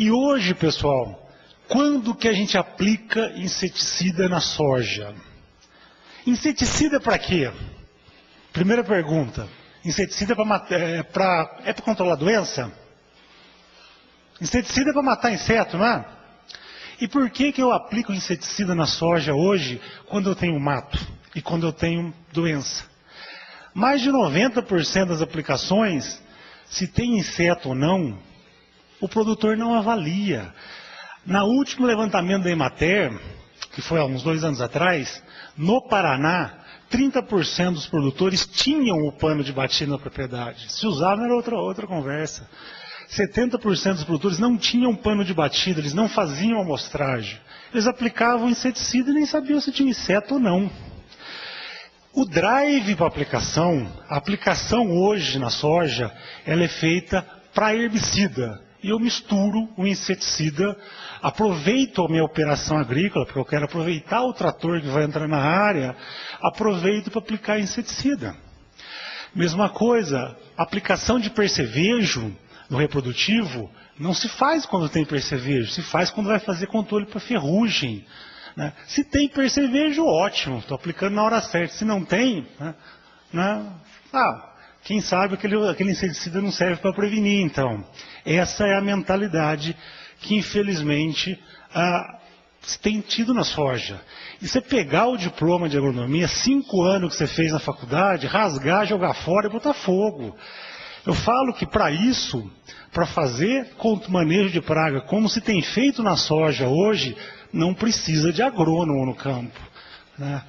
E hoje, pessoal, quando que a gente aplica inseticida na soja? Inseticida para quê? Primeira pergunta. Inseticida é para controlar a doença? Inseticida é para matar inseto, não é? E por que eu aplico inseticida na soja hoje quando eu tenho mato e quando eu tenho doença? Mais de 90% das aplicações, se tem inseto ou não, o produtor não avalia. No último levantamento da Emater, que foi há uns 2 anos atrás, no Paraná, 30% dos produtores tinham o pano de batida na propriedade. Se usavam era outra conversa. 70% dos produtores não tinham pano de batida, eles não faziam amostragem. Eles aplicavam inseticida e nem sabiam se tinha inseto ou não. O drive para a aplicação hoje na soja, ela é feita para herbicida. E eu misturo o inseticida, aproveito a minha operação agrícola, porque eu quero aproveitar o trator que vai entrar na área, aproveito para aplicar inseticida. Mesma coisa, aplicação de percevejo no reprodutivo não se faz quando tem percevejo, se faz quando vai fazer controle para ferrugem. Né? Se tem percevejo, ótimo, estou aplicando na hora certa. Se não tem, quem sabe aquele inseticida não serve para prevenir, então. Essa é a mentalidade que, infelizmente, se tem tido na soja. E você pegar o diploma de agronomia, 5 anos que você fez na faculdade, rasgar, jogar fora e botar fogo. Eu falo que para isso, para fazer manejo de praga, como se tem feito na soja hoje, não precisa de agrônomo no campo. Né?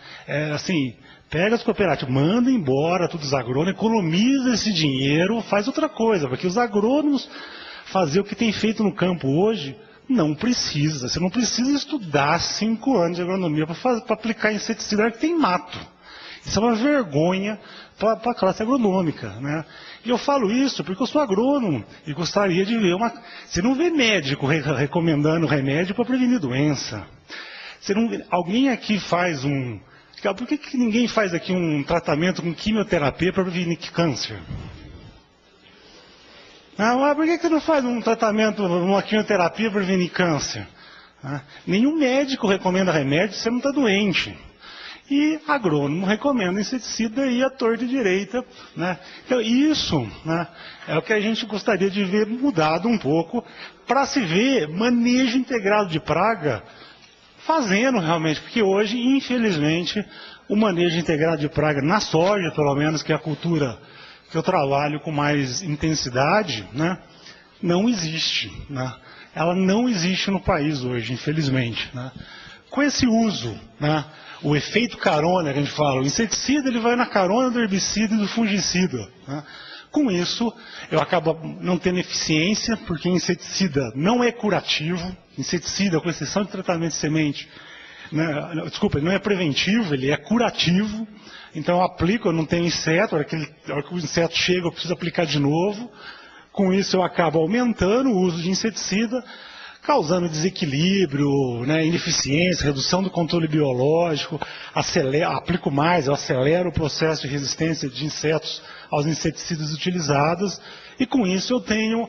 Pega as cooperativas, manda embora todos os agrônomos, economiza esse dinheiro, faz outra coisa, porque os agrônomos fazer o que tem feito no campo hoje, não precisa. Você não precisa estudar 5 anos de agronomia para aplicar inseticida que tem mato. Isso é uma vergonha para a classe agronômica. Né? E eu falo isso porque eu sou agrônomo e gostaria de ver Você não vê médico recomendando remédio para prevenir doença. Alguém aqui faz Por que ninguém faz aqui um tratamento com quimioterapia para prevenir câncer? Por que você não faz um tratamento, uma quimioterapia para prevenir câncer? Nenhum médico recomenda remédio se você não está doente. E agrônomo recomenda inseticida e à torta e direita. Né? Então isso é o que a gente gostaria de ver mudado um pouco para se ver manejo integrado de praga fazendo realmente, porque hoje, infelizmente, o manejo integrado de praga na soja, pelo menos, que é a cultura que eu trabalho com mais intensidade, né, não existe. Né? Ela não existe no país hoje, infelizmente. Né? Com esse uso, né, o efeito carona que a gente fala, o inseticida ele vai na carona do herbicida e do fungicida. Né? Com isso, eu acabo não tendo eficiência, porque inseticida não é curativo. Inseticida, com exceção de tratamento de semente, ele não é preventivo, ele é curativo. Então eu aplico, eu não tenho inseto, a hora que o inseto chega eu preciso aplicar de novo. Com isso eu acabo aumentando o uso de inseticida, causando desequilíbrio, ineficiência, redução do controle biológico, aplico mais, eu acelero o processo de resistência de insetos aos inseticidas utilizados, e com isso eu tenho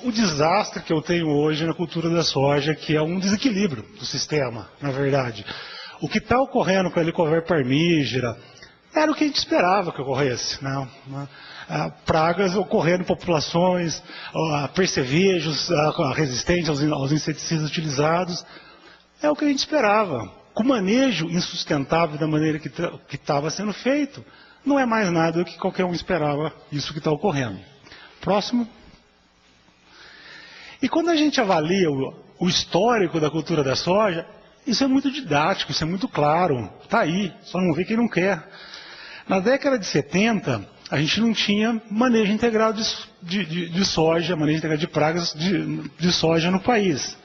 o desastre que eu tenho hoje na cultura da soja, que é um desequilíbrio do sistema, na verdade. O que está ocorrendo com a Helicover parmígera era o que a gente esperava que ocorresse. Pragas ocorrendo em populações, percevejos resistentes aos inseticidas utilizados, é o que a gente esperava. Com manejo insustentável da maneira que estava sendo feito, não é mais nada do que qualquer um esperava isso que está ocorrendo. Próximo. E quando a gente avalia o histórico da cultura da soja, isso é muito didático, isso é muito claro. Está aí, só não vê quem não quer. Na década de 70, a gente não tinha manejo integrado de soja, manejo integrado de pragas de soja no país.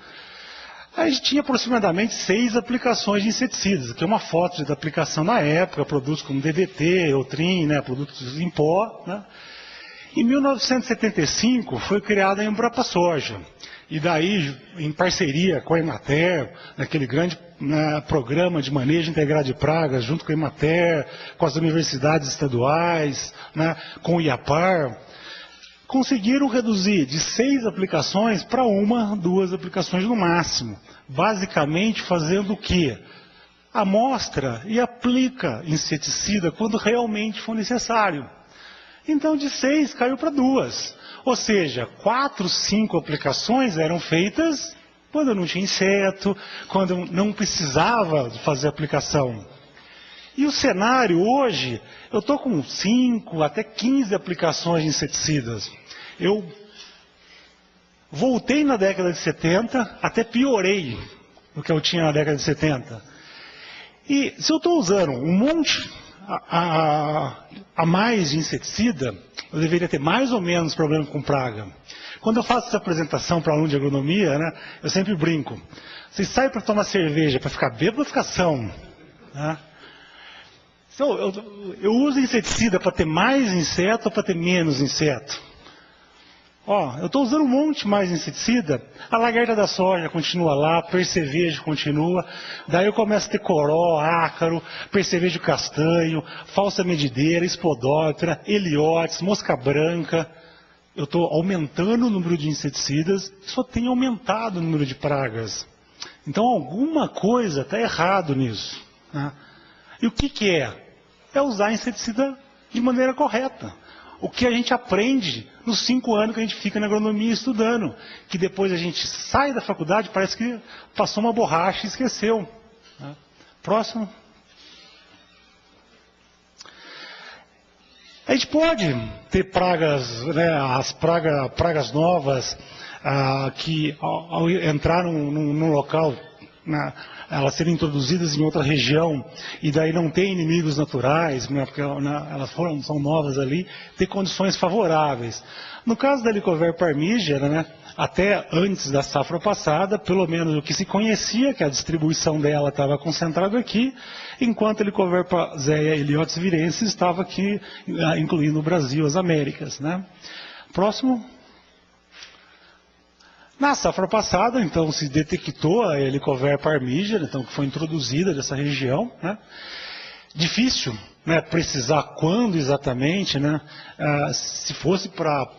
A gente tinha aproximadamente 6 aplicações de inseticidas, que é uma foto da aplicação na época, produtos como DDT, Eutrin, produtos em pó. Em 1975 foi criada a Embrapa Soja, e daí, em parceria com a Emater, naquele grande programa de manejo integrado de pragas, junto com a Emater, com as universidades estaduais, com o IAPAR, conseguiram reduzir de 6 aplicações para 1, 2 aplicações no máximo. Basicamente fazendo o quê? Amostra e aplica inseticida quando realmente for necessário. Então de 6 caiu para 2. Ou seja, 4, 5 aplicações eram feitas quando não tinha inseto, quando não precisava fazer aplicação. E o cenário hoje, eu estou com 5 até 15 aplicações de inseticidas. Eu voltei na década de 70, até piorei do que eu tinha na década de 70. E se eu estou usando um monte a mais de inseticida, eu deveria ter mais ou menos problema com praga. Quando eu faço essa apresentação para aluno de agronomia, né, eu sempre brinco. Vocês saem para tomar cerveja, para ficar bêbado ou ficar são? Né? Então, eu uso inseticida para ter mais inseto ou para ter menos inseto? Ó, eu estou usando um monte mais inseticida, a lagarta da soja continua lá, percevejo continua, daí eu começo a ter coró, ácaro, percevejo castanho, falsa medideira, espodóptera, heliotes, mosca branca. Eu estou aumentando o número de inseticidas, só tem aumentado o número de pragas. Então alguma coisa está errado nisso. Né? E o que é? É usar inseticida de maneira correta. O que a gente aprende nos 5 anos que a gente fica na agronomia estudando. Que depois a gente sai da faculdade, parece que passou uma borracha e esqueceu. Né? Próximo. A gente pode ter pragas, né, as pragas novas, que ao entrar num local, né, elas serem introduzidas em outra região e daí não ter inimigos naturais, né, porque elas são novas ali, ter condições favoráveis. No caso da Helicoverpa parmígera, né, até antes da safra passada, pelo menos o que se conhecia, que a distribuição dela estava concentrada aqui, enquanto a Helicoverpa zea heliotis virensis estava aqui, incluindo o Brasil, as Américas. Né. Próximo. Na safra passada, então, se detectou a Helicoverpa parmígera, então, que foi introduzida nessa região. Né? Difícil, né, precisar quando exatamente, né? Se fosse para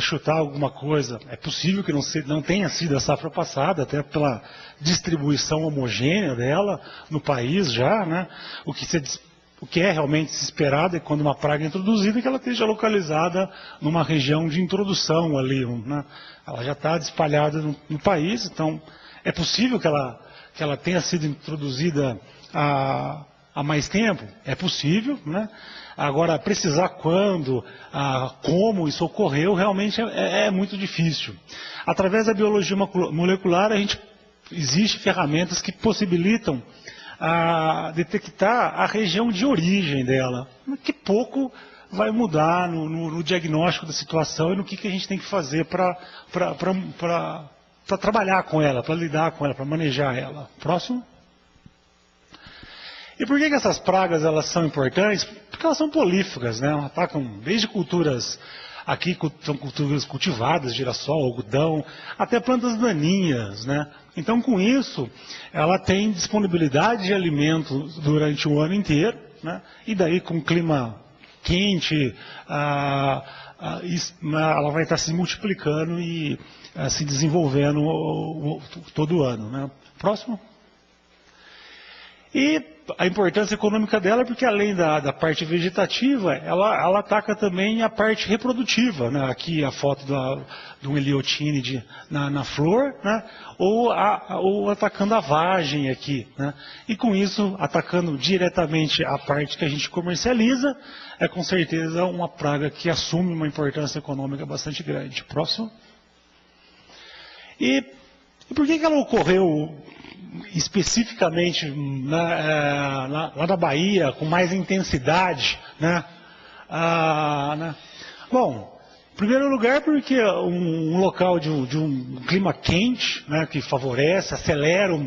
chutar alguma coisa, é possível que não tenha sido a safra passada, até pela distribuição homogênea dela no país já. Né? O que é realmente esperado é quando uma praga é introduzida, que ela esteja localizada numa região de introdução ali. Né? Ela já está espalhada no país, então é possível que ela tenha sido introduzida há mais tempo? É possível, né? Agora, precisar quando, como isso ocorreu, realmente é muito difícil. Através da biologia molecular, existe ferramentas que possibilitam detectar a região de origem dela, que pouco vai mudar no diagnóstico da situação e no que a gente tem que fazer para trabalhar com ela, para lidar com ela, para manejar ela. Próximo. E por que essas pragas elas são importantes? Porque elas são polífagas, né? Atacam desde culturas, aqui são culturas cultivadas, girassol, algodão, até plantas daninhas, né? Então, com isso, ela tem disponibilidade de alimento durante o ano inteiro, né? E daí, com clima quente, ela vai estar se multiplicando e se desenvolvendo todo ano, né? Próximo. E a importância econômica dela é porque, além da parte vegetativa, ela ataca também a parte reprodutiva. Né? Aqui a foto de um heliotínide na flor, né? ou atacando a vagem aqui. Né? E com isso, atacando diretamente a parte que a gente comercializa, é com certeza uma praga que assume uma importância econômica bastante grande. Próximo. E por que ela ocorreu especificamente lá na Bahia, com mais intensidade? Né? Bom, em primeiro lugar porque um local de um clima quente, né, que favorece, acelera,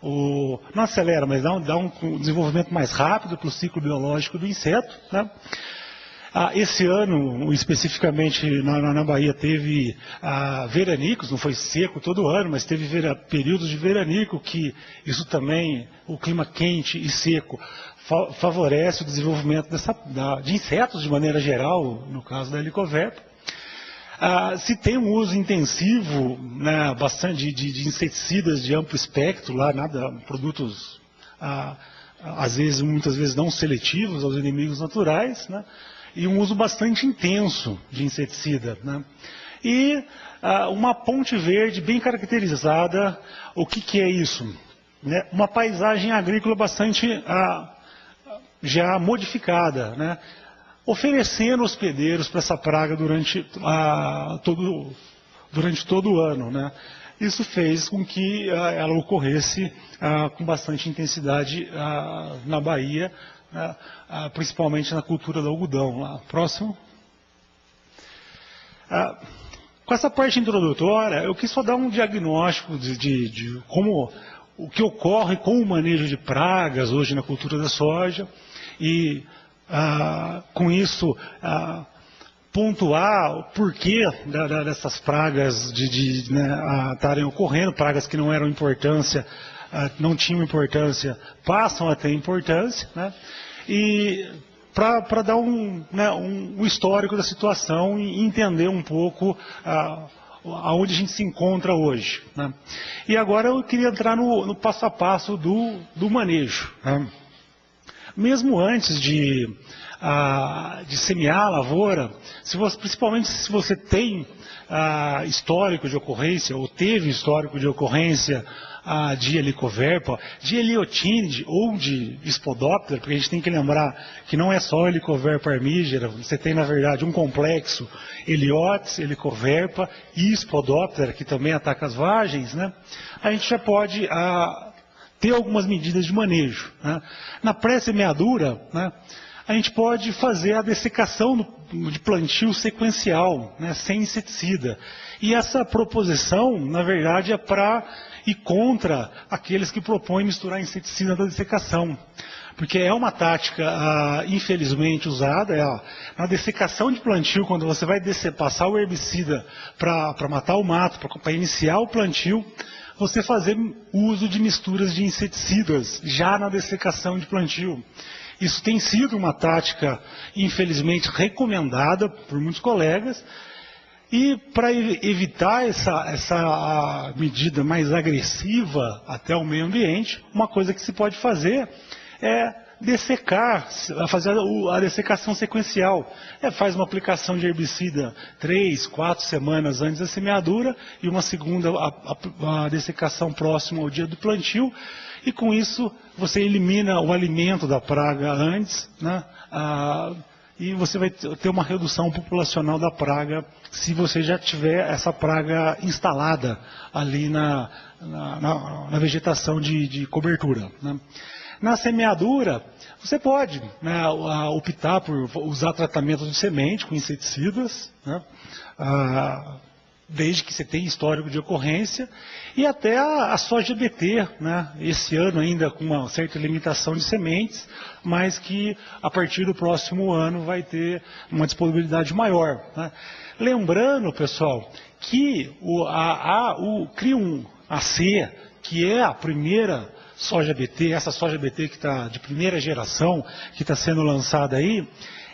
não acelera, mas dá um desenvolvimento mais rápido para o ciclo biológico do inseto. Né? Esse ano, especificamente na Bahia, teve veranicos, não foi seco todo ano, mas teve períodos de veranico, que isso também, o clima quente e seco, favorece o desenvolvimento de insetos de maneira geral, no caso da Helicoverpa. Se tem um uso intensivo, né, bastante de inseticidas de amplo espectro, lá, produtos, muitas vezes não seletivos aos inimigos naturais, né, e um uso bastante intenso de inseticida, né. E uma ponte verde bem caracterizada. O que é isso? Né? Uma paisagem agrícola bastante já modificada, né? Oferecendo hospedeiros para essa praga durante todo o ano, né? Isso fez com que ela ocorresse com bastante intensidade na Bahia, principalmente na cultura do algodão. Lá. Próximo. Com essa parte introdutória, eu quis só dar um diagnóstico de como o que ocorre com o manejo de pragas hoje na cultura da soja e, com isso, pontuar o porquê dessas pragas estarem ocorrendo, pragas que não eram importância, não tinham importância, passam a ter importância, né? E para dar um histórico da situação e entender um pouco aonde a gente se encontra hoje, né? E agora eu queria entrar no passo a passo do manejo, né? Mesmo antes de semear a lavoura, principalmente se você tem histórico de ocorrência, ou teve histórico de ocorrência de helicoverpa, de heliotíniide ou de Spodoptera, porque a gente tem que lembrar que não é só helicoverpa armígera, você tem na verdade um complexo Heliotis, helicoverpa e Spodoptera, que também ataca as vagens, né? A gente já pode ter algumas medidas de manejo, né? Na pré-semeadura, né, a gente pode fazer a dessecação de plantio sequencial, né, sem inseticida. E essa proposição, na verdade, é para ir contra aqueles que propõem misturar inseticida na dessecação. Porque é uma tática, infelizmente, usada, na dessecação de plantio, quando você vai passar o herbicida para matar o mato, para iniciar o plantio, você fazer uso de misturas de inseticidas já na dessecação de plantio. Isso tem sido uma tática, infelizmente, recomendada por muitos colegas. E para evitar essa medida mais agressiva até o meio ambiente, uma coisa que se pode fazer é dessecar, fazer a dessecação sequencial. Faz uma aplicação de herbicida 3, 4 semanas antes da semeadura e uma segunda a dessecação próxima ao dia do plantio. E com isso você elimina o alimento da praga antes, né? E você vai ter uma redução populacional da praga se você já tiver essa praga instalada ali na vegetação de cobertura, né? Na semeadura, você pode, né, optar por usar tratamento de semente com inseticidas, né, desde que você tenha histórico de ocorrência, e até a soja BT, né, esse ano ainda com uma certa limitação de sementes, mas que a partir do próximo ano vai ter uma disponibilidade maior, né. Lembrando, pessoal, que o CRI1 AC, que é a primeira soja BT, essa soja BT que está de primeira geração, que está sendo lançada aí,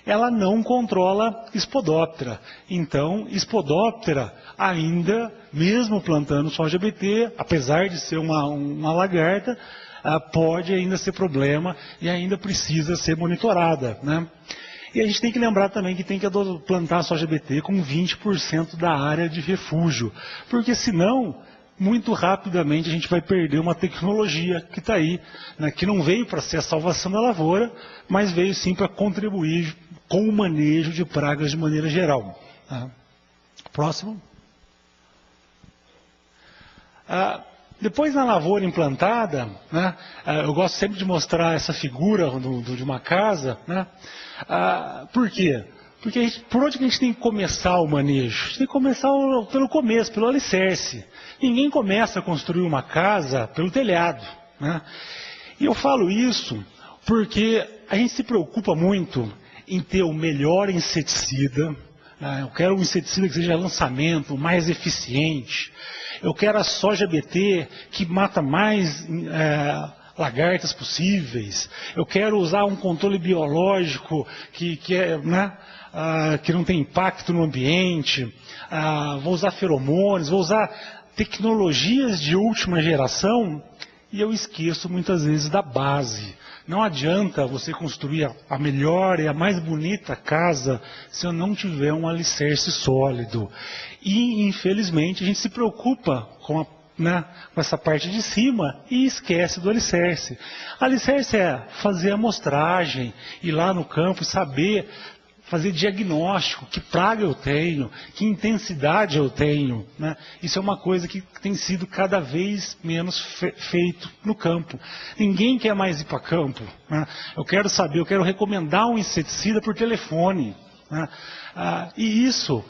ela não controla Spodoptera. Então, Spodoptera ainda, mesmo plantando soja BT, apesar de ser uma lagarta, pode ainda ser problema e ainda precisa ser monitorada, né? E a gente tem que lembrar também que tem que plantar soja BT com 20% da área de refúgio, porque senão muito rapidamente a gente vai perder uma tecnologia que está aí, né, que não veio para ser a salvação da lavoura, mas veio sim para contribuir com o manejo de pragas de maneira geral. Próximo. Depois na lavoura implantada, né, eu gosto sempre de mostrar essa figura de uma casa, né, por quê? Porque por onde que a gente tem que começar o manejo? A gente tem que começar pelo começo, pelo alicerce. Ninguém começa a construir uma casa pelo telhado, né? E eu falo isso porque a gente se preocupa muito em ter o melhor inseticida, né? Eu quero um inseticida que seja lançamento, mais eficiente. Eu quero a soja BT que mata mais lagartas possíveis. Eu quero usar um controle biológico que é, né, que não tem impacto no ambiente, vou usar feromônios, vou usar tecnologias de última geração, e eu esqueço muitas vezes da base. Não adianta você construir a melhor e a mais bonita casa se eu não tiver um alicerce sólido. E, infelizmente, a gente se preocupa com essa parte de cima e esquece do alicerce. Alicerce é fazer a amostragem, ir lá no campo e saber fazer diagnóstico, que praga eu tenho, que intensidade eu tenho. Né? Isso é uma coisa que tem sido cada vez menos feito no campo. Ninguém quer mais ir para campo. Né? Eu quero saber, eu quero recomendar um inseticida por telefone. Né? E isso,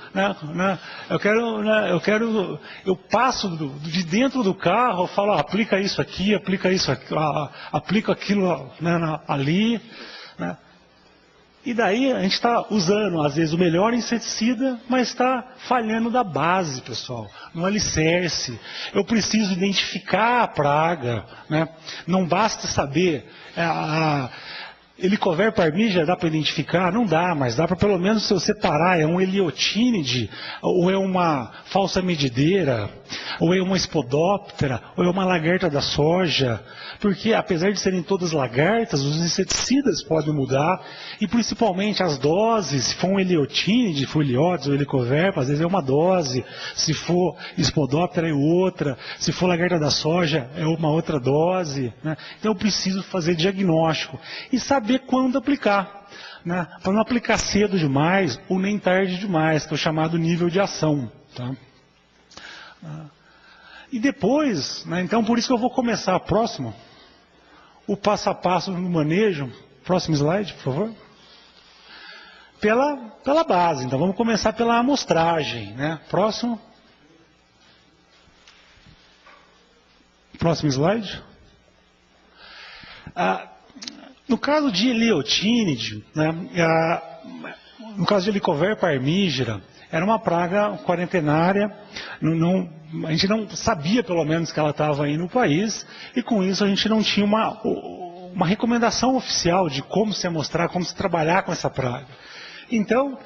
eu passo de dentro do carro, eu falo, aplica isso aqui, aplica aquilo ali. Né? E daí a gente está usando, às vezes, o melhor inseticida, mas está falhando da base, pessoal, no alicerce. Eu preciso identificar a praga, né? Não basta saber... Helicoverpa parmígera dá para identificar? Não dá, mas dá para pelo menos se eu separar, é um heliotínide, ou é uma falsa medideira, ou é uma espodóptera, ou é uma lagarta da soja, porque apesar de serem todas lagartas, os inseticidas podem mudar, e principalmente as doses, se for um heliotínide, se for Heliodes ou helicoverpa, às vezes é uma dose, se for espodóptera é outra, se for lagarta da soja é uma outra dose, né? Então eu preciso fazer diagnóstico, e saber quando aplicar, né? Para não aplicar cedo demais ou nem tarde demais, que é o chamado nível de ação. Tá? E depois, né, então por isso que eu vou começar próximo, o passo a passo no manejo. Próximo slide, por favor. Pela base, então vamos começar pela amostragem. Né? Próximo slide. No caso de heliotínide, né, no caso de Helicoverpa parmígera, era uma praga quarentenária, a gente não sabia pelo menos que ela estava aí no país, e com isso a gente não tinha uma recomendação oficial de como se amostrar, como se trabalhar com essa praga. Então,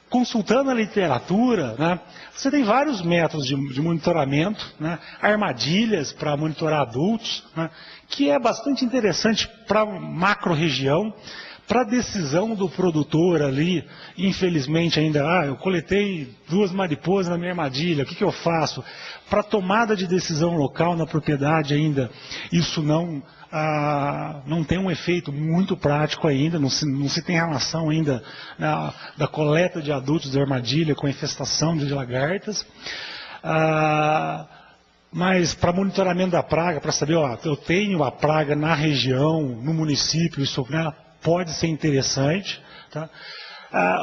consultando a literatura, né, você tem vários métodos de monitoramento, né, armadilhas para monitorar adultos, né, que é bastante interessante para a macro-região, para a decisão do produtor ali, infelizmente ainda, eu coletei 2 mariposas na minha armadilha, o que eu faço? Para tomada de decisão local na propriedade ainda, isso não tem um efeito muito prático ainda, não se tem relação ainda da coleta de adultos da armadilha com a infestação de lagartas. Mas para monitoramento da praga, para saber, eu tenho a praga na região, no município, isso pode ser interessante. Tá?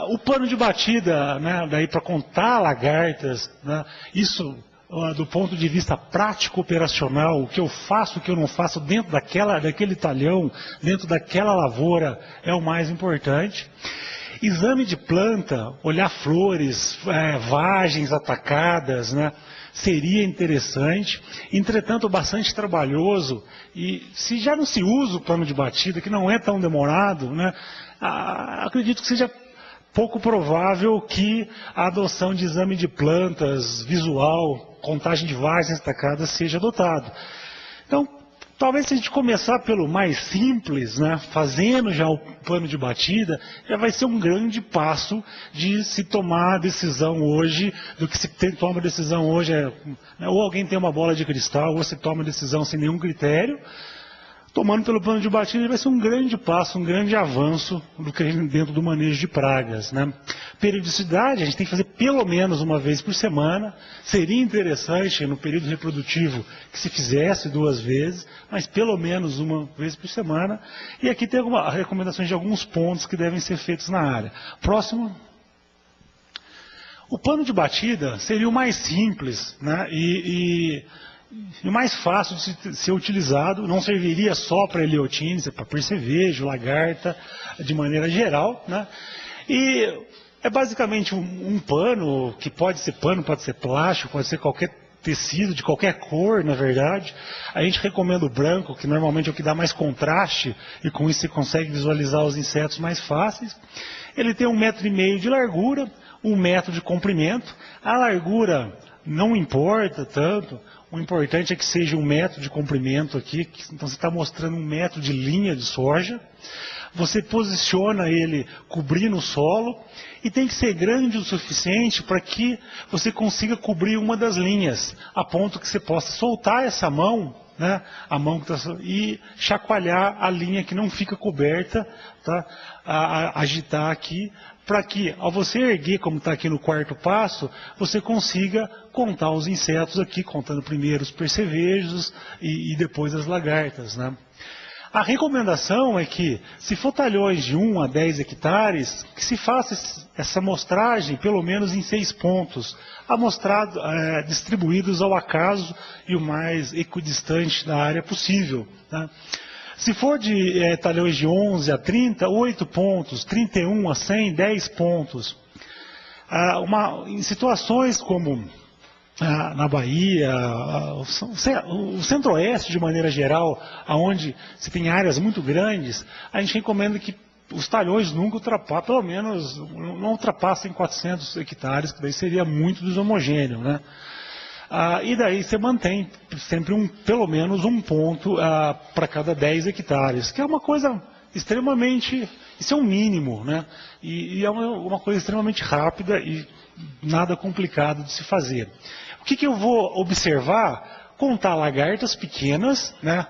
O pano de batida, né, daí para contar lagartas, né, isso do ponto de vista prático operacional, o que eu faço, o que eu não faço dentro daquele talhão, dentro daquela lavoura, é o mais importante. Exame de planta, olhar flores, vagens atacadas, né, seria interessante, entretanto bastante trabalhoso, e se já não se usa o plano de batida, que não é tão demorado, né, acredito que seja pouco provável que a adoção de exame de plantas, visual, contagem de vagens atacadas seja adotado. Então, talvez se a gente começar pelo mais simples, né, fazendo já o plano de batida, já vai ser um grande passo de se tomar a decisão hoje, do que se toma a decisão hoje ou alguém tem uma bola de cristal, ou se toma a decisão sem nenhum critério. Tomando pelo plano de batida, vai ser um grande passo, um grande avanço dentro do manejo de pragas. Né? Periodicidade, a gente tem que fazer pelo menos uma vez por semana. Seria interessante, no período reprodutivo, que se fizesse 2 vezes, mas pelo menos uma vez por semana. E aqui tem recomendações de alguns pontos que devem ser feitos na área. Próximo. O plano de batida seria o mais simples, né? E o mais fácil de ser utilizado, não serviria só para heliotínide, para percevejo, lagarta, de maneira geral, né? E é basicamente um pano, que pode ser plástico, pode ser qualquer tecido, de qualquer cor, na verdade. A gente recomenda o branco, que normalmente é o que dá mais contraste, e com isso você consegue visualizar os insetos mais fáceis. Ele tem 1,5 metro de largura, 1 metro de comprimento. A largura não importa tanto, o importante é que seja 1 metro de comprimento aqui, então você está mostrando 1 metro de linha de soja. Você posiciona ele cobrindo o solo e tem que ser grande o suficiente para que você consiga cobrir uma das linhas, a ponto que você possa soltar essa mão, né, a mão que está, e chacoalhar a linha que não fica coberta, tá, agitar aqui, para que, ao você erguer, como está aqui no quarto passo, você consiga contar os insetos aqui, contando primeiro os percevejos e depois as lagartas, né? A recomendação é que, se for talhões de 1 a 10 hectares, que se faça essa amostragem pelo menos em 6 pontos, distribuídos ao acaso e o mais equidistante da área possível, né? Se for de talhões de 11 a 30, 8 pontos, 31 a 100, 10 pontos. Em situações como na Bahia, o centro-oeste de maneira geral, onde se tem áreas muito grandes, a gente recomenda que os talhões nunca ultrapassem, pelo menos não ultrapassem 400 hectares, que daí seria muito desomogêneo, né? E daí você mantém sempre pelo menos um ponto para cada 10 hectares, que é uma coisa extremamente, isso é um mínimo, né? E é uma coisa extremamente rápida e nada complicado de se fazer. O que eu vou observar? Contar lagartas pequenas, né?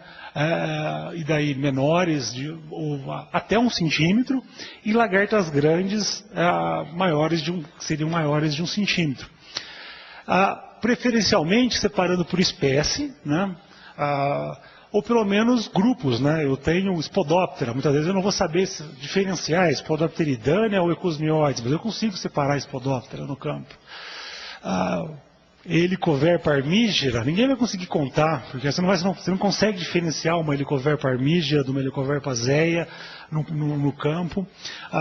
E daí menores, até 1 centímetro, e lagartas grandes, seriam maiores de 1 centímetro. Preferencialmente separando por espécie, né? Ou pelo menos grupos, né? Eu tenho Spodoptera, muitas vezes eu não vou saber diferenciar Spodoptera idânea ou Ecosmioides, mas eu consigo separar Spodoptera no campo. Helicoverpa armígera, ninguém vai conseguir contar, porque você não consegue diferenciar uma Helicoverpa armígera de uma Helicoverpa zéia no campo.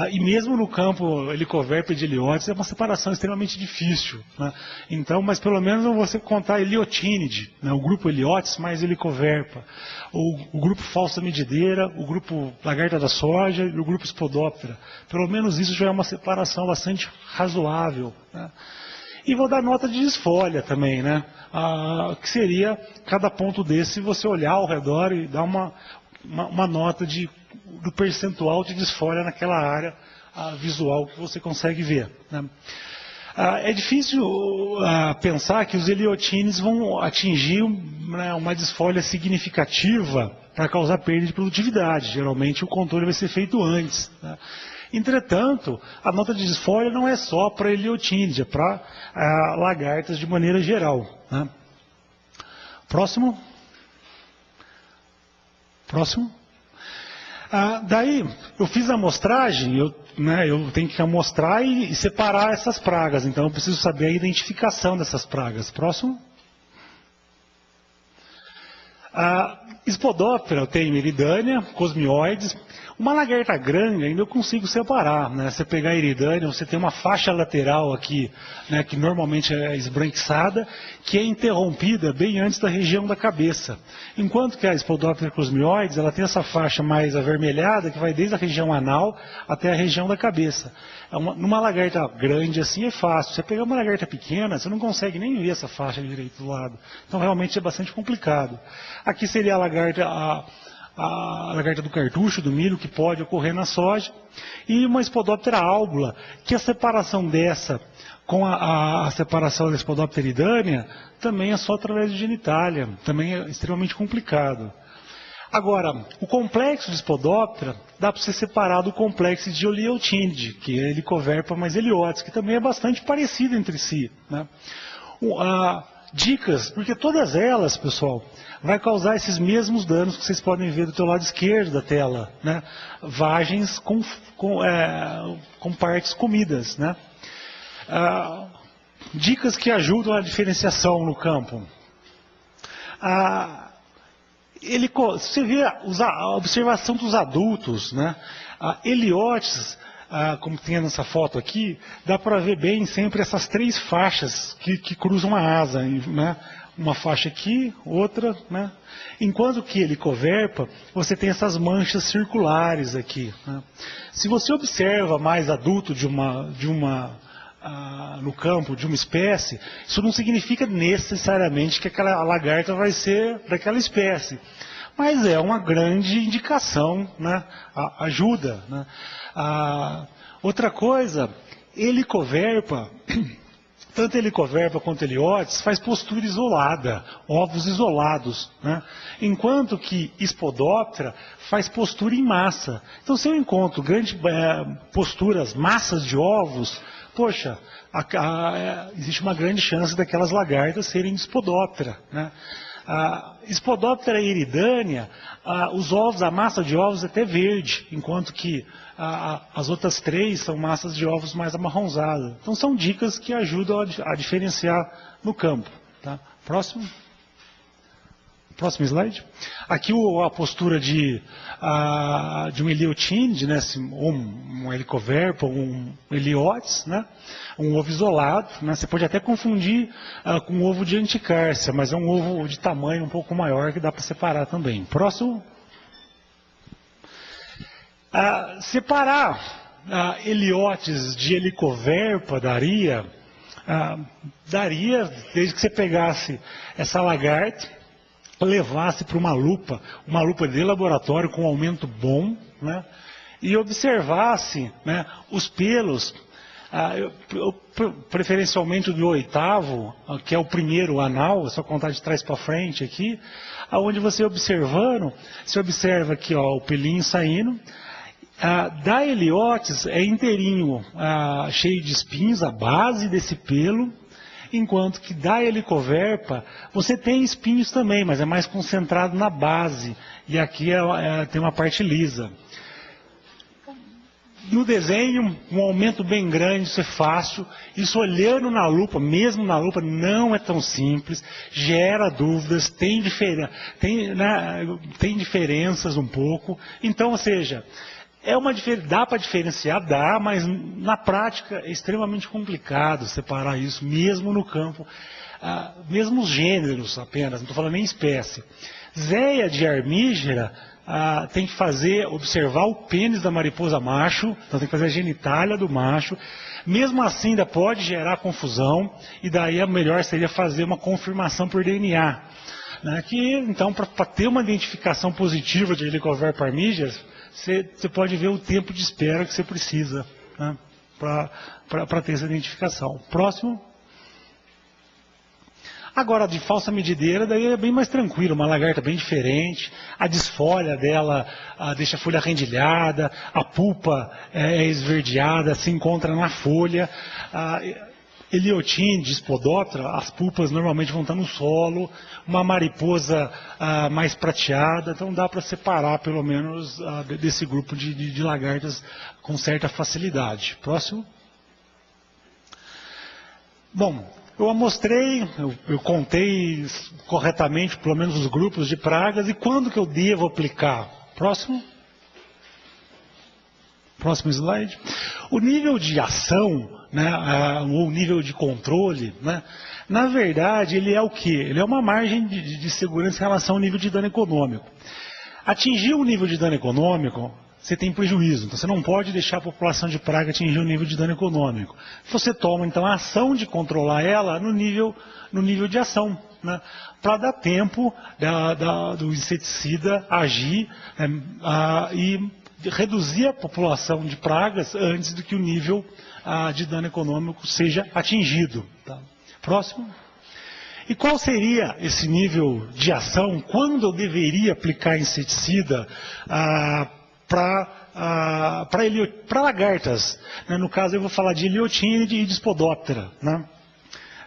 E mesmo no campo Helicoverpa de Heliotes é uma separação extremamente difícil, né? Então, mas pelo menos você contar Heliotínide, né? O grupo Heliotes mais Helicoverpa, o grupo Falsa Medideira, o grupo Lagarta da Soja e o grupo Spodoptera. Pelo menos isso já é uma separação bastante razoável, né? E vou dar nota de desfolha também, né? Que seria cada ponto desse, você olhar ao redor e dar uma nota do percentual de desfolha naquela área visual que você consegue ver, né? É difícil pensar que os heliotines vão atingir, né, uma desfolha significativa para causar perda de produtividade. Geralmente o controle vai ser feito antes, né? Entretanto, a nota de desfolha não é só para Heliotínide, é para lagartas de maneira geral, né? Próximo. Daí, eu fiz a amostragem, eu tenho que amostrar e separar essas pragas, então eu preciso saber a identificação dessas pragas. Próximo. Spodoptera, eu tenho Eridânia, Cosmioides. Uma lagarta grande ainda eu consigo separar, né? Você pegar a Eridânia, você tem uma faixa lateral aqui, né, que normalmente é esbranquiçada, que é interrompida bem antes da região da cabeça. Enquanto que a Spodoptera Cosmioides, ela tem essa faixa mais avermelhada, que vai desde a região anal até a região da cabeça. Numa lagarta grande assim é fácil. Você pegar uma lagarta pequena, você não consegue nem ver essa faixa direito do lado. Então realmente é bastante complicado. Aqui seria a lagarta do cartucho, do milho, que pode ocorrer na soja, e uma Spodoptera albula, que a separação dessa com a separação da Spodoptera idânea também é só através de genitália, também é extremamente complicado. Agora, o complexo de Spodoptera dá para ser separado do complexo de Heliotínide, que é Helicoverpa mais Heliotes, que também é bastante parecido entre si, né? Dicas, porque todas elas, pessoal, vai causar esses mesmos danos que vocês podem ver do teu lado esquerdo da tela, né? Vagens com partes comidas, né? Dicas que ajudam a diferenciação no campo. Se você vê a observação dos adultos, né? Heliotes, como tem nessa foto aqui, dá para ver bem sempre essas 3 faixas que cruzam a asa, né? Uma faixa aqui, outra, né? Enquanto que Helicoverpa, você tem essas manchas circulares aqui, né? Se você observa mais adulto no campo de uma espécie, isso não significa necessariamente que aquela lagarta vai ser daquela espécie. Mas é uma grande indicação, né? Ajuda, né? Outra coisa, Helicoverpa, tanto Helicoverpa quanto Heliotes faz postura isolada, ovos isolados, né? Enquanto que Spodoptera faz postura em massa. Então, se eu encontro grandes posturas, massas de ovos, poxa, existe uma grande chance daquelas lagartas serem de Spodoptera, né? Spodoptera eridânea, os ovos, a massa de ovos é até verde, enquanto que as outras 3 são massas de ovos mais amarronzadas. Então são dicas que ajudam a diferenciar no campo. Tá? Próximo slide. Aqui a postura de um Heliotínides, né? Um Helicoverpa, um Heliotes, né? Um ovo isolado, né? Você pode até confundir com um ovo de Anticárcia, mas é um ovo de tamanho um pouco maior que dá para separar também. Próximo. Separar Heliotes de Helicoverpa daria, desde que você pegasse essa lagarta, levasse para uma lupa de laboratório com um aumento bom, né, e observasse, né, os pelos, preferencialmente o do 8º, que é o primeiro anal, é só contar de trás para frente aqui, onde você observando, você observa aqui ó, o pelinho saindo. Da Heliotes é inteirinho, cheio de espinhos, a base desse pelo, enquanto que da Helicoverpa você tem espinhos também, mas é mais concentrado na base, e aqui tem uma parte lisa. No desenho, um aumento bem grande, isso é fácil, isso olhando na lupa, mesmo na lupa, não é tão simples, gera dúvidas, tem diferenças um pouco, então, ou seja, dá para diferenciar, dá, mas na prática é extremamente complicado separar isso, mesmo no campo, mesmo os gêneros apenas, não estou falando nem espécie. Zéia de armígera tem que observar o pênis da mariposa macho, então tem que fazer a genitália do macho, mesmo assim ainda pode gerar confusão, e daí a melhor seria fazer uma confirmação por DNA. Né, então, para ter uma identificação positiva de Helicoverpa armígeras, você pode ver o tempo de espera que você precisa, né, para ter essa identificação. Próximo. Agora, de falsa medideira, daí é bem mais tranquilo, uma lagarta bem diferente, a desfolha dela deixa a folha rendilhada, a pulpa é esverdeada, se encontra na folha. Heliotínides, Spodoptera, as pulpas normalmente vão estar no solo, uma mariposa mais prateada, então dá para separar pelo menos desse grupo de lagartas com certa facilidade. Próximo. Bom, eu amostrei, eu contei corretamente pelo menos os grupos de pragas e quando que eu devo aplicar. Próximo. Próximo slide. O nível de ação, né, o nível de controle, né, na verdade, ele é o quê? Ele é uma margem de segurança em relação ao nível de dano econômico. Atingir o nível de dano econômico, você tem prejuízo. Então, você não pode deixar a população de praga atingir o nível de dano econômico. Você toma, então, a ação de controlar ela no nível de ação, né, para dar tempo do inseticida agir e reduzir a população de pragas antes do que o nível de dano econômico seja atingido. Tá? Próximo. E qual seria esse nível de ação? Quando eu deveria aplicar inseticida para lagartas? Né? No caso, eu vou falar de Heliotínides e de Spodoptera. Né?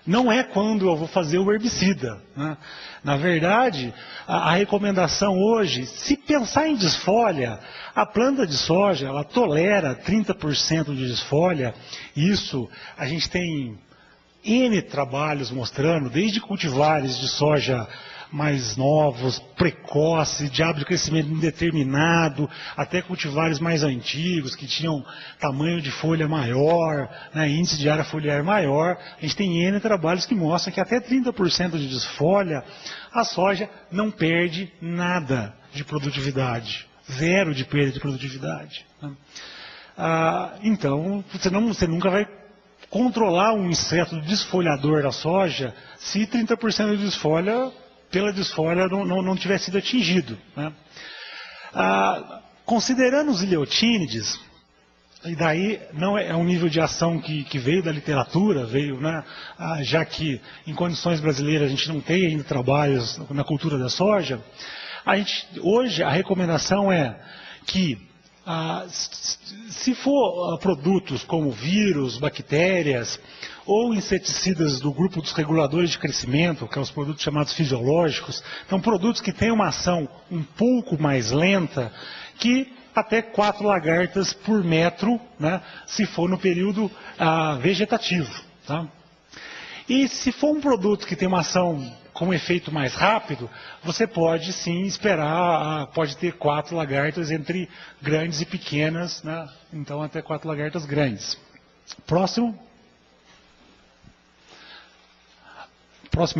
Não é quando eu vou fazer o herbicida. Né? Na verdade, a recomendação hoje, se pensar em desfolha, a planta de soja, ela tolera 30% de desfolha. Isso, a gente tem N trabalhos mostrando, desde cultivares de soja mais novos, precoces, de hábito de crescimento indeterminado, até cultivares mais antigos, que tinham tamanho de folha maior, né, índice de área foliar maior. A gente tem N trabalhos que mostram que até 30% de desfolha, a soja não perde nada de produtividade, zero de perda de produtividade. Né? Então, você nunca vai controlar um inseto desfolhador da soja se 30% de desfolha, pela desfolha, não tiver sido atingido. Né? Considerando os iliotínides, e daí não é um nível de ação que veio da literatura, veio, né, já que em condições brasileiras a gente não tem ainda trabalhos na cultura da soja, hoje a recomendação é que se for produtos como vírus, bactérias ou inseticidas do grupo dos reguladores de crescimento, que são os produtos chamados fisiológicos, então produtos que têm uma ação um pouco mais lenta, que até 4 lagartas por metro, né, se for no período vegetativo. Tá? E se for um produto que tem uma ação com um efeito mais rápido, você pode sim esperar, pode ter 4 lagartas entre grandes e pequenas, né? Então até 4 lagartas grandes. Próximo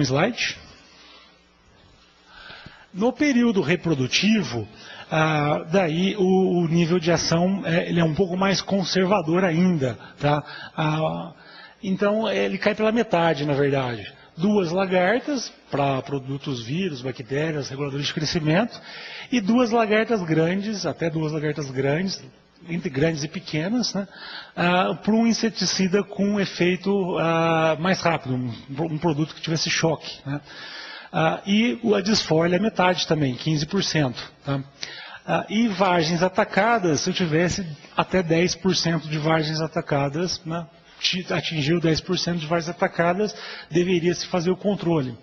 slide. No período reprodutivo, daí o nível de ação ele é um pouco mais conservador ainda. Tá? Então ele cai pela metade, na verdade. 2 lagartas para produtos vírus, bactérias, reguladores de crescimento, e 2 lagartas grandes, até 2 lagartas grandes, entre grandes e pequenas, né, para um inseticida com um efeito mais rápido, um produto que tivesse choque. Né. E a desfolha é metade também, 15%. Tá. E vargens atacadas, se eu tivesse até 10% de vargens atacadas, né, atingiu 10% de vargens atacadas, deveria se fazer o controle.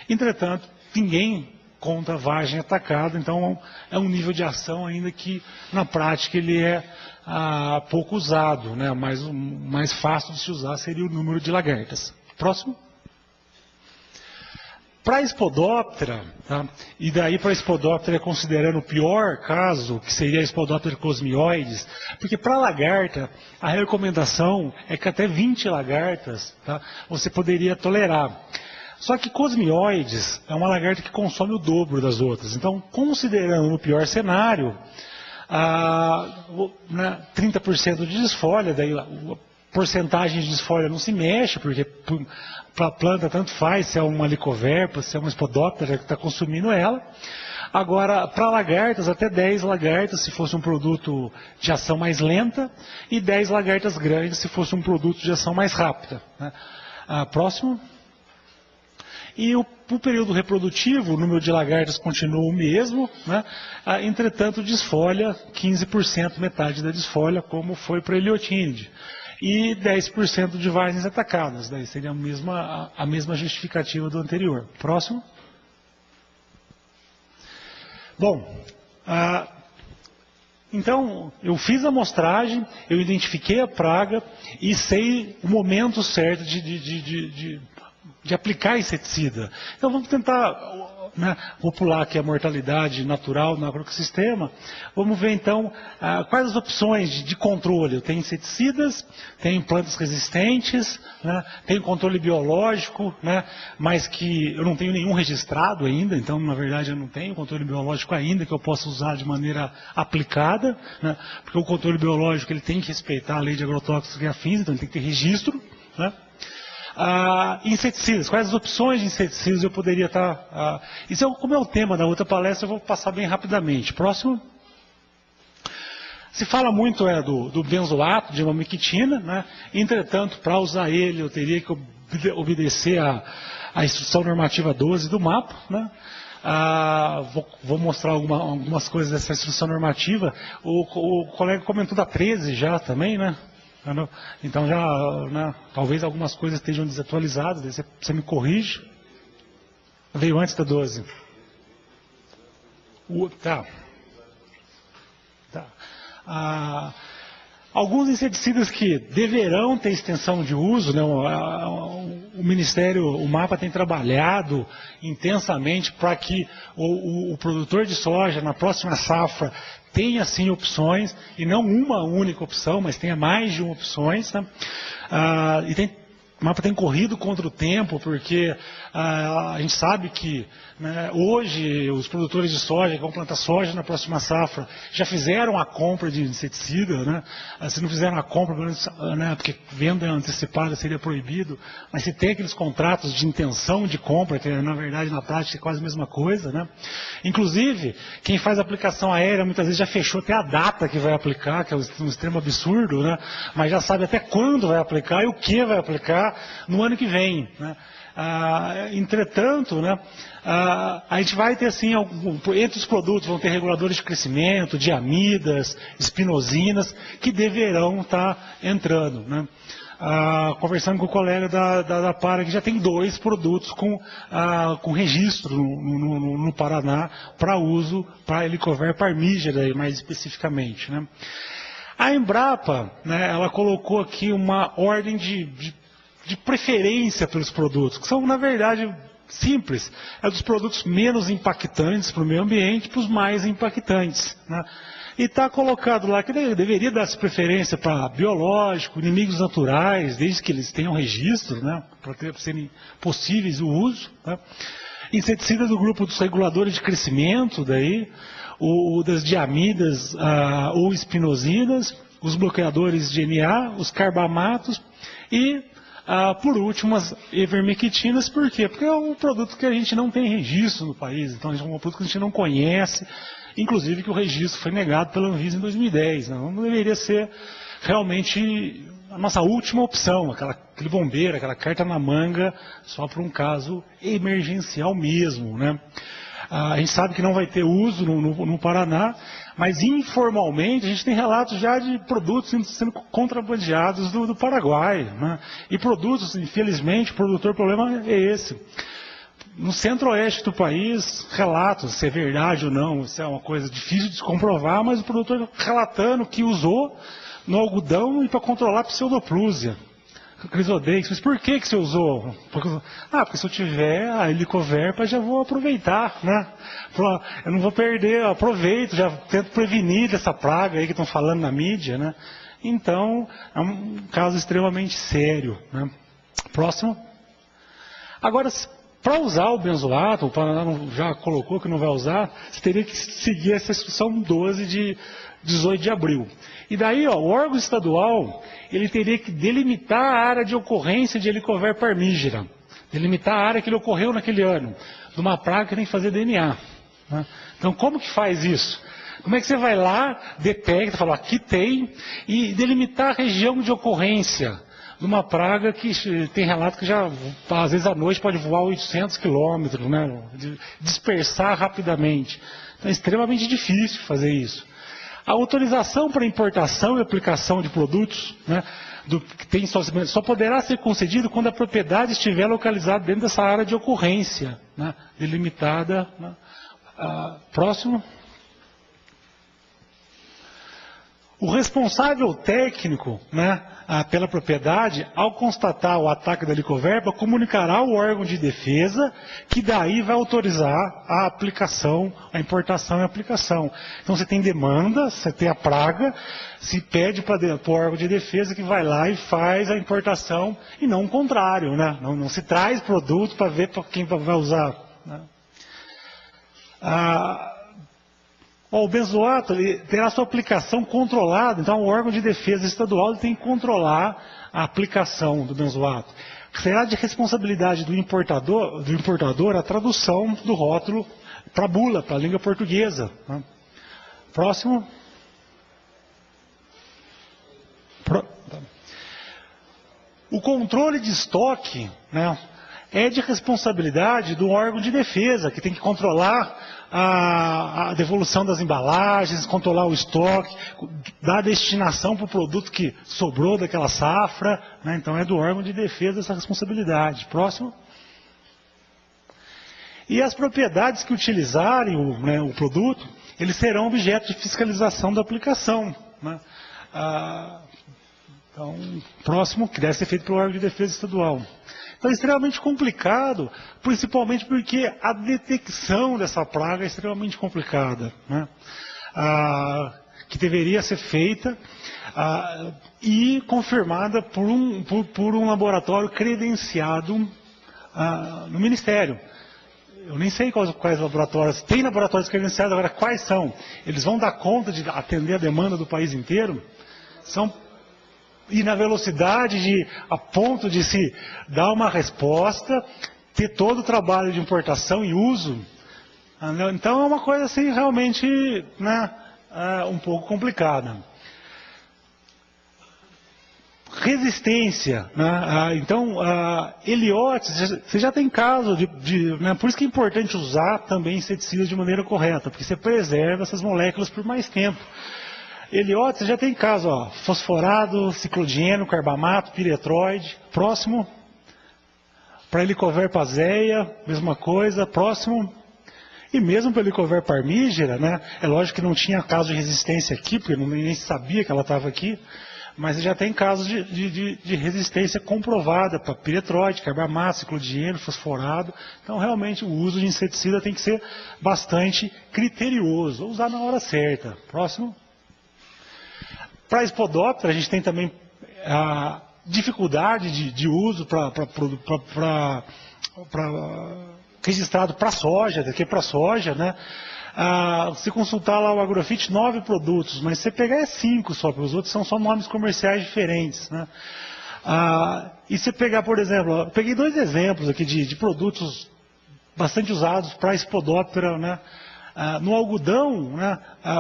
Entretanto, ninguém conta vargem atacada, então é um nível de ação ainda que na prática ele é pouco usado, né? Mais fácil de se usar seria o número de lagartas. Próximo. Para a Spodoptera, tá? E daí para a Spodoptera considerando o pior caso, que seria a Spodoptera cosmioides, porque para a lagarta, a recomendação é que até 20 lagartas, tá, você poderia tolerar. Só que cosmioides é uma lagarta que consome o dobro das outras. Então, considerando o pior cenário, 30% de desfolha, daí a porcentagem de desfolha não se mexe, porque para a planta tanto faz se é uma licoverpa, se é uma Spodoptera que está consumindo ela. Agora, para lagartas, até 10 lagartas se fosse um produto de ação mais lenta, e 10 lagartas grandes se fosse um produto de ação mais rápida. Né? Próximo. E o período reprodutivo, o número de lagartas continua o mesmo, né? Entretanto, desfolha 15%, metade da desfolha, como foi para a Eliotínide. E 10% de vargens atacadas, daí seria a mesma justificativa do anterior. Próximo. Bom, então eu fiz a amostragem, eu identifiquei a praga e sei o momento certo de aplicar inseticida. Então vamos tentar, né, vou pular aqui a mortalidade natural no agroecossistema. Vamos ver então quais as opções de controle. Eu tenho inseticidas, tenho plantas resistentes, né, tenho controle biológico, né, mas que eu não tenho nenhum registrado ainda, então na verdade eu não tenho controle biológico ainda que eu possa usar de maneira aplicada, né, porque o controle biológico ele tem que respeitar a lei de agrotóxicos e afins, então ele tem que ter registro, né. Inseticidas, quais as opções de inseticidas eu poderia estar... Isso como é o tema da outra palestra, eu vou passar bem rapidamente. Próximo. Se fala muito do benzoato, de imamiquitina, né? Entretanto, para usar ele eu teria que obedecer a instrução normativa 12 do MAPA, né? Vou mostrar algumas coisas dessa instrução normativa. O colega comentou da 13 já também, né? Então já, né, talvez algumas coisas estejam desatualizadas, você me corrige. Veio antes da 12. Alguns inseticidas que deverão ter extensão de uso, né, o Ministério, o MAPA tem trabalhado intensamente para que o produtor de soja, na próxima safra, tenha sim opções, e não uma única opção, mas tenha mais de uma opções, né? O MAPA tem corrido contra o tempo, porque a gente sabe que, né, hoje os produtores de soja que vão plantar soja na próxima safra já fizeram a compra de inseticida, né? Se não fizeram a compra, né, porque venda antecipada seria proibido, mas se tem aqueles contratos de intenção de compra, que na verdade na prática é quase a mesma coisa, né? Inclusive, quem faz aplicação aérea muitas vezes já fechou até a data que vai aplicar, que é um extremo absurdo, né? Mas já sabe até quando vai aplicar e o que vai aplicar no ano que vem, né? Entretanto, né, a gente vai ter assim, entre os produtos vão ter reguladores de crescimento, diamidas, espinosinas, que deverão estar entrando, né? Conversando com o colega da Para, que já tem 2 produtos com registro no Paraná para uso para Helicoverpa parmígera, mais especificamente, né? A Embrapa, né, ela colocou aqui uma ordem de preferência pelos produtos, que são, na verdade, simples. É dos produtos menos impactantes para o meio ambiente para os mais impactantes, né? E está colocado lá que deveria dar essa preferência para biológico, inimigos naturais, desde que eles tenham registro, né, para serem possíveis o uso, né? Inseticidas do grupo dos reguladores de crescimento, daí, o das diamidas ou espinosinas, os bloqueadores de NA, os carbamatos e, por último, as ivermectinas. Por quê? Porque é um produto que a gente não tem registro no país, então é um produto que a gente não conhece, inclusive que o registro foi negado pela Anvisa em 2010. Não deveria ser realmente a nossa última opção, aquele bombeiro, aquela carta na manga, só para um caso emergencial mesmo, né? A gente sabe que não vai ter uso no Paraná, mas informalmente a gente tem relatos já de produtos sendo contrabandeados do Paraguai, né? E produtos, infelizmente, o problema é esse. No centro-oeste do país, relatos, se é verdade ou não, isso é uma coisa difícil de se comprovar, mas o produtor relatando que usou no algodão e para controlar a pseudoplúzia. Crisodex, mas por que você usou? Porque se eu tiver a Helicoverpa, já vou aproveitar, né? Eu não vou perder, eu aproveito, já tento prevenir dessa praga aí que estão falando na mídia, né? Então, é um caso extremamente sério, né? Próximo. Agora, para usar o benzoato, o Paraná já colocou que não vai usar, você teria que seguir essa instrução 12 de 18 de abril. E daí, o órgão estadual, ele teria que delimitar a área de ocorrência de Helicoverpa parmígera, delimitar a área que ele ocorreu naquele ano, de uma praga que tem que fazer DNA, né? Então, como que faz isso? Como é que você vai lá, detecta, fala, aqui tem, e delimitar a região de ocorrência de uma praga que tem relato que já, às vezes à noite, pode voar 800 quilômetros, né? Dispersar rapidamente. Então, é extremamente difícil fazer isso. A autorização para importação e aplicação de produtos, né, que tem só poderá ser concedido quando a propriedade estiver localizada dentro dessa área de ocorrência, né, delimitada. Né. Próximo. O responsável técnico, né, pela propriedade, ao constatar o ataque da Helicoverpa, comunicará ao órgão de defesa, que daí vai autorizar a aplicação, a importação e a aplicação. Então você tem demanda, você tem a praga, se pede para o órgão de defesa que vai lá e faz a importação, e não o contrário, né? Não se traz produto para ver para quem vai usar, né? O benzoato terá sua aplicação controlada, então o órgão de defesa estadual tem que controlar a aplicação do benzoato. Será de responsabilidade do importador a tradução do rótulo para a bula, para a língua portuguesa, né? Próximo. O controle de estoque, né, é de responsabilidade do órgão de defesa, que tem que controlar a devolução das embalagens, controlar o estoque, dar destinação para o produto que sobrou daquela safra, né? Então é do órgão de defesa essa responsabilidade. Próximo. E as propriedades que utilizarem o produto, eles serão objeto de fiscalização da aplicação, né? Então, próximo, que deve ser feito pelo órgão de defesa estadual. Então é extremamente complicado, principalmente porque a detecção dessa praga é extremamente complicada, né? Que deveria ser feita e confirmada por um laboratório credenciado no Ministério. Eu nem sei quais laboratórios. Tem laboratórios credenciados, agora quais são? Eles vão dar conta de atender a demanda do país inteiro? E na velocidade a ponto de se dar uma resposta, ter todo o trabalho de importação e uso. Então é uma coisa assim realmente, né, um pouco complicada. Resistência, né? Então, Heliotes, você já tem caso né? Por isso que é importante usar também inseticidas de maneira correta, porque você preserva essas moléculas por mais tempo. Heliotes, você já tem caso, ó, fosforado, ciclodieno, carbamato, piretroide. Próximo. Para Helicoverpa azéia, mesma coisa. Próximo. E mesmo para Helicoverpa armígera, né? É lógico que não tinha caso de resistência aqui, porque nem sabia que ela estava aqui. Mas já tem casos de resistência comprovada para piretroide, carbamato, ciclodieno, fosforado. Então, realmente, o uso de inseticida tem que ser bastante criterioso, usar na hora certa. Próximo. Para Spodoptera, a gente tem também a dificuldade de uso registrado para soja, daqui para soja, né? Se consultar lá o Agrofit, 9 produtos, mas se você pegar 5 só, porque os outros são só nomes comerciais diferentes, né? E se pegar, por exemplo, eu peguei 2 exemplos aqui de produtos bastante usados para Spodoptera, né? No algodão, né,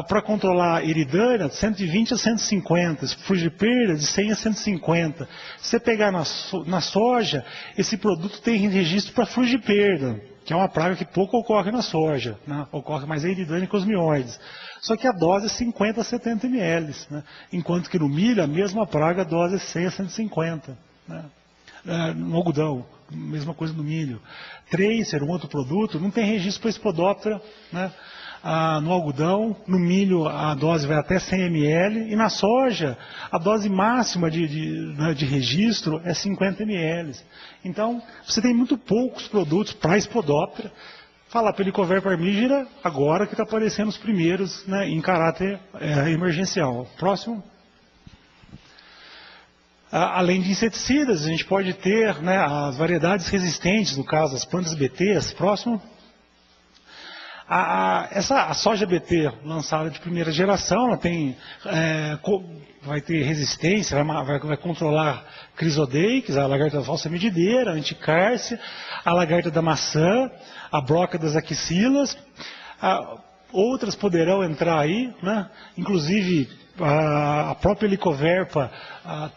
para controlar iridânia, de 120 a 150, frugiperda de 100 a 150. Se você pegar na soja, esse produto tem registro para frugiperda, que é uma praga que pouco ocorre na soja, né? Ocorre mais a iridânia e cosmioides. Só que a dose é 50 a 70 ml, né? Enquanto que no milho, a mesma praga, a dose é 100 a 150, né? No algodão, mesma coisa no milho. Tracer, um outro produto, não tem registro para Spodoptera, né? No algodão, no milho a dose vai até 100 ml, e na soja a dose máxima de registro é 50 ml. Então, você tem muito poucos produtos para Spodoptera. Falar para Helicoverpa armígera, agora que está aparecendo os primeiros, né, em caráter emergencial. Próximo. Além de inseticidas, a gente pode ter, né, as variedades resistentes, no caso das plantas BTs. Próximo. A soja BT lançada de primeira geração, ela vai ter resistência, vai controlar Crisodeiques, a lagarta da falsa medideira, a anticárcia, a lagarta da maçã, a broca das axilas. Outras poderão entrar aí, né? Inclusive a própria Helicoverpa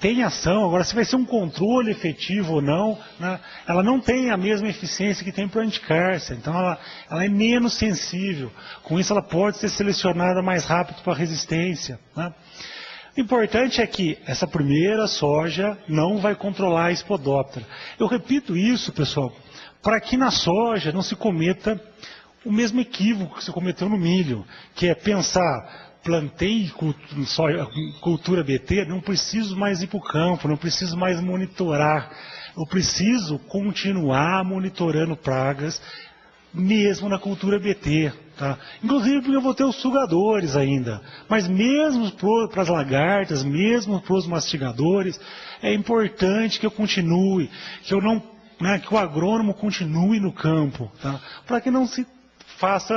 tem ação. Agora, se vai ser um controle efetivo ou não, né? Ela não tem a mesma eficiência que tem para a anticárcia, então ela é menos sensível. Com isso, ela pode ser selecionada mais rápido para a resistência, né? O importante é que essa primeira soja não vai controlar a Spodoptera. Eu repito isso, pessoal, para que na soja não se cometa o mesmo equívoco que se cometeu no milho, que é pensar: plantei cultura BT, não preciso mais ir para o campo, não preciso mais monitorar. Eu preciso continuar monitorando pragas, mesmo na cultura BT. Tá? Inclusive porque eu vou ter os sugadores ainda. Mas mesmo para as lagartas, mesmo para os mastigadores, é importante que eu continue, que o agrônomo continue no campo, tá? Para que não se faça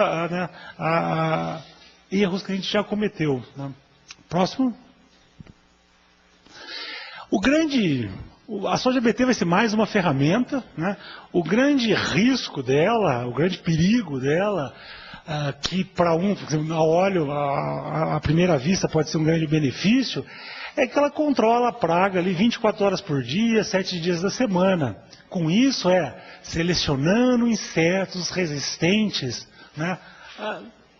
erros que a gente já cometeu, né? Próximo. A soja BT vai ser mais uma ferramenta, né? O grande risco dela, o grande perigo dela, que para a óleo, à primeira vista pode ser um grande benefício, é que ela controla a praga ali 24 horas por dia, 7 dias da semana. Com isso selecionando insetos resistentes, né?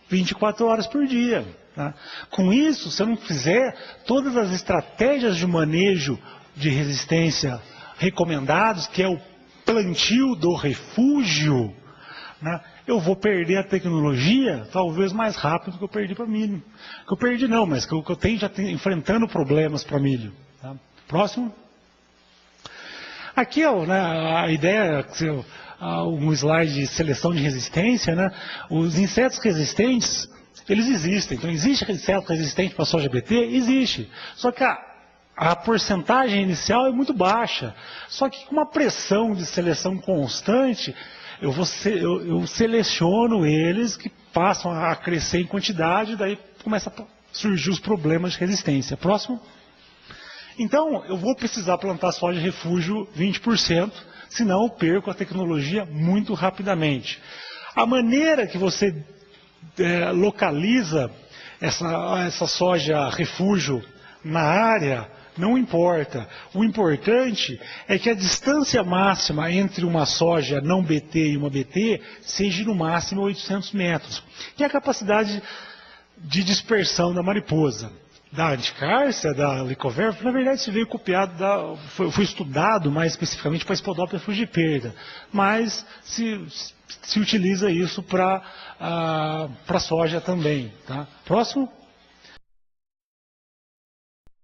24 horas por dia. Tá? Com isso, se eu não fizer todas as estratégias de manejo de resistência recomendados, que é o plantio do refúgio, né, eu vou perder a tecnologia talvez mais rápido que eu perdi para milho. Que eu perdi não, mas que eu tenho já enfrentando problemas para milho. Tá? Próximo. Aqui né, a ideia, um slide de seleção de resistência, né? Os insetos resistentes, eles existem. Então, existe inseto resistente para soja BT? Existe. Só que a porcentagem inicial é muito baixa. Só que com uma pressão de seleção constante, eu seleciono eles que passam a crescer em quantidade, daí começa a surgir os problemas de resistência. Próximo. Então, eu vou precisar plantar soja de refúgio 20%, senão eu perco a tecnologia muito rapidamente. A maneira que você localiza essa soja refúgio na área não importa. O importante é que a distância máxima entre uma soja não BT e uma BT seja no máximo 800 metros. E a capacidade de dispersão da mariposa. Da anticárcia, da licoverpa, na verdade isso veio copiado, foi estudado mais especificamente para Spodoptera frugiperda, mas se utiliza isso para soja também. Tá? Próximo.